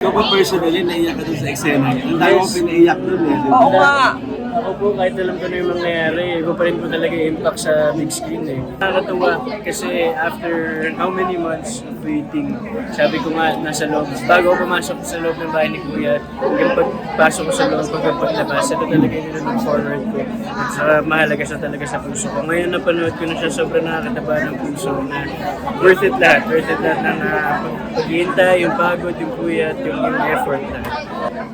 Ikaw ba personally, naiyak ka dun sa eksena niya? Ang dami kong pinaiyak dun eh. Oo nga! Ako po, kahit alam ko na yung mangyayari, iba pa rin po talaga yung impact sa big screen eh. Nakakatuwa kasi after how many months of waiting, sabi ko nga nasa loob, bago ako pumasok sa loob ng bahay ni Kuya, yung pagpasok ko sa loob, pagpaglabas, ito talaga yung nilook forward ko. At saka mahalaga siya talaga sa puso ko. Ngayon napanood ko na siya, sobrang nakakataba ng puso na worth it lahat na paghihintay, yung pagod, yung Kuya, at yung effort na.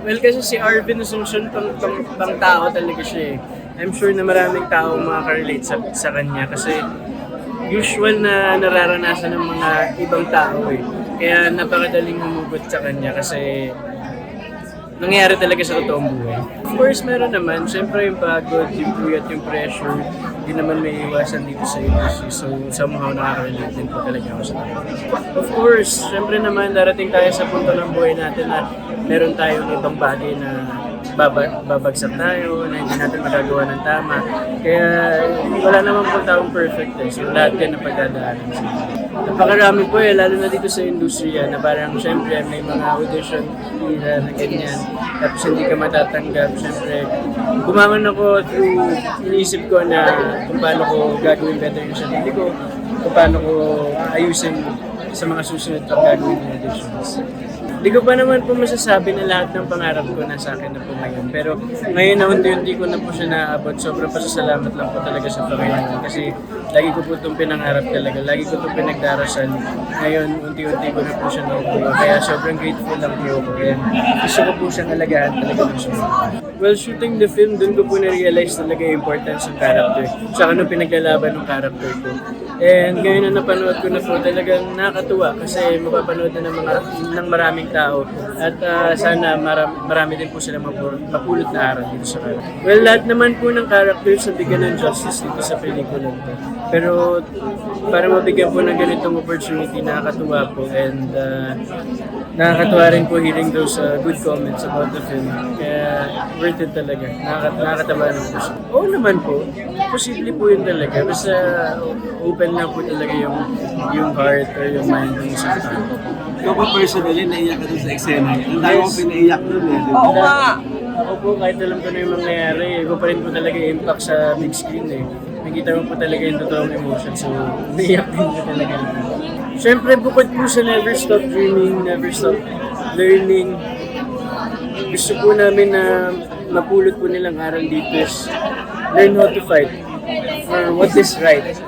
Well, kasi si Arvin Asuncion, pang tao talaga siya eh. I'm sure na maraming tao makaka-relate sa kanya kasi usual na nararanasan ng mga ibang tao eh. Kaya napakadaling humugot sa kanya kasi nangyayari talaga sa totoong buhay. Of course, meron naman. Siyempre yung pagod, yung puyat, yung pressure, hindi naman may iwasan dito sa industry. So, somehow nakaka-relate din po talaga ako sa kanya. Of course, siyempre naman darating tayo sa punto ng buhay natin na meron tayong ibang bagay na babagsak tayo, na hindi natin magagawa ng tama. Kaya wala naman po taong perfect eh. So lahat yan na pagdadaanan. Napakarami po eh, lalo na dito sa industriya na parang syempre may mga audition na ganyan. Tapos hindi ka matatanggap. Syempre, bumangon ako through iniisip ko na kung paano ko gagawin better yung sarili ko, kung paano ko ayusin sa mga susunod pang gagawin yung auditions. Hindi ko pa naman po masasabi na lahat ng pangarap ko nasa akin na po ngayon. Pero ngayon na unti-unti ko na po siya naabot. Sobrang pasasalamat lang po talaga sa Panginoon. Kasi lagi ko po itong pinangarap talaga. Lagi ko itong pinagdarasal. Ngayon, unti-unti ko na po siya nakuha. Kaya sobrang grateful lang po ako. Kaya gusto ko po siyang alagaan talaga ng sumunod. Well, shooting the film, dun ko po na-realize talaga yung importance ng character. Saka nung pinaglalaban ng character ko. And ngayon na napanood ko na po, talagang nakakatuwa kasi mapapanood na ng maraming tao at sana marami din po sila mapulot na aral dito sa character. Well, lahat naman po ng characters na bigyan ng justice dito sa pelikula ko. Pero para mabigyan po ng ganitong opportunity, nakakatuwa po and nakakatuwa rin po hearing those good comments about the film. Kaya worth it talaga. Nakakatawa ng puso. Oo naman po. Posible po yun talaga. Basta open lang po talaga yung heart or yung mind ng isang tao. Ikaw ba personally, naiyak ka dun sa eksena niya? Ang dami kong pinaiyak dun eh. Oo nga! Ako po, kahit alam ko na yung mangyayari, iba pa rin po talaga yung impact sa big screen eh. Nakikita mo po talaga yung totoong emotion, so naiyak din po talaga. Siyempre, bukod po sa never stop dreaming, never stop learning, gusto po namin na mapulot po nilang aral dito is learn how to fight for what is right.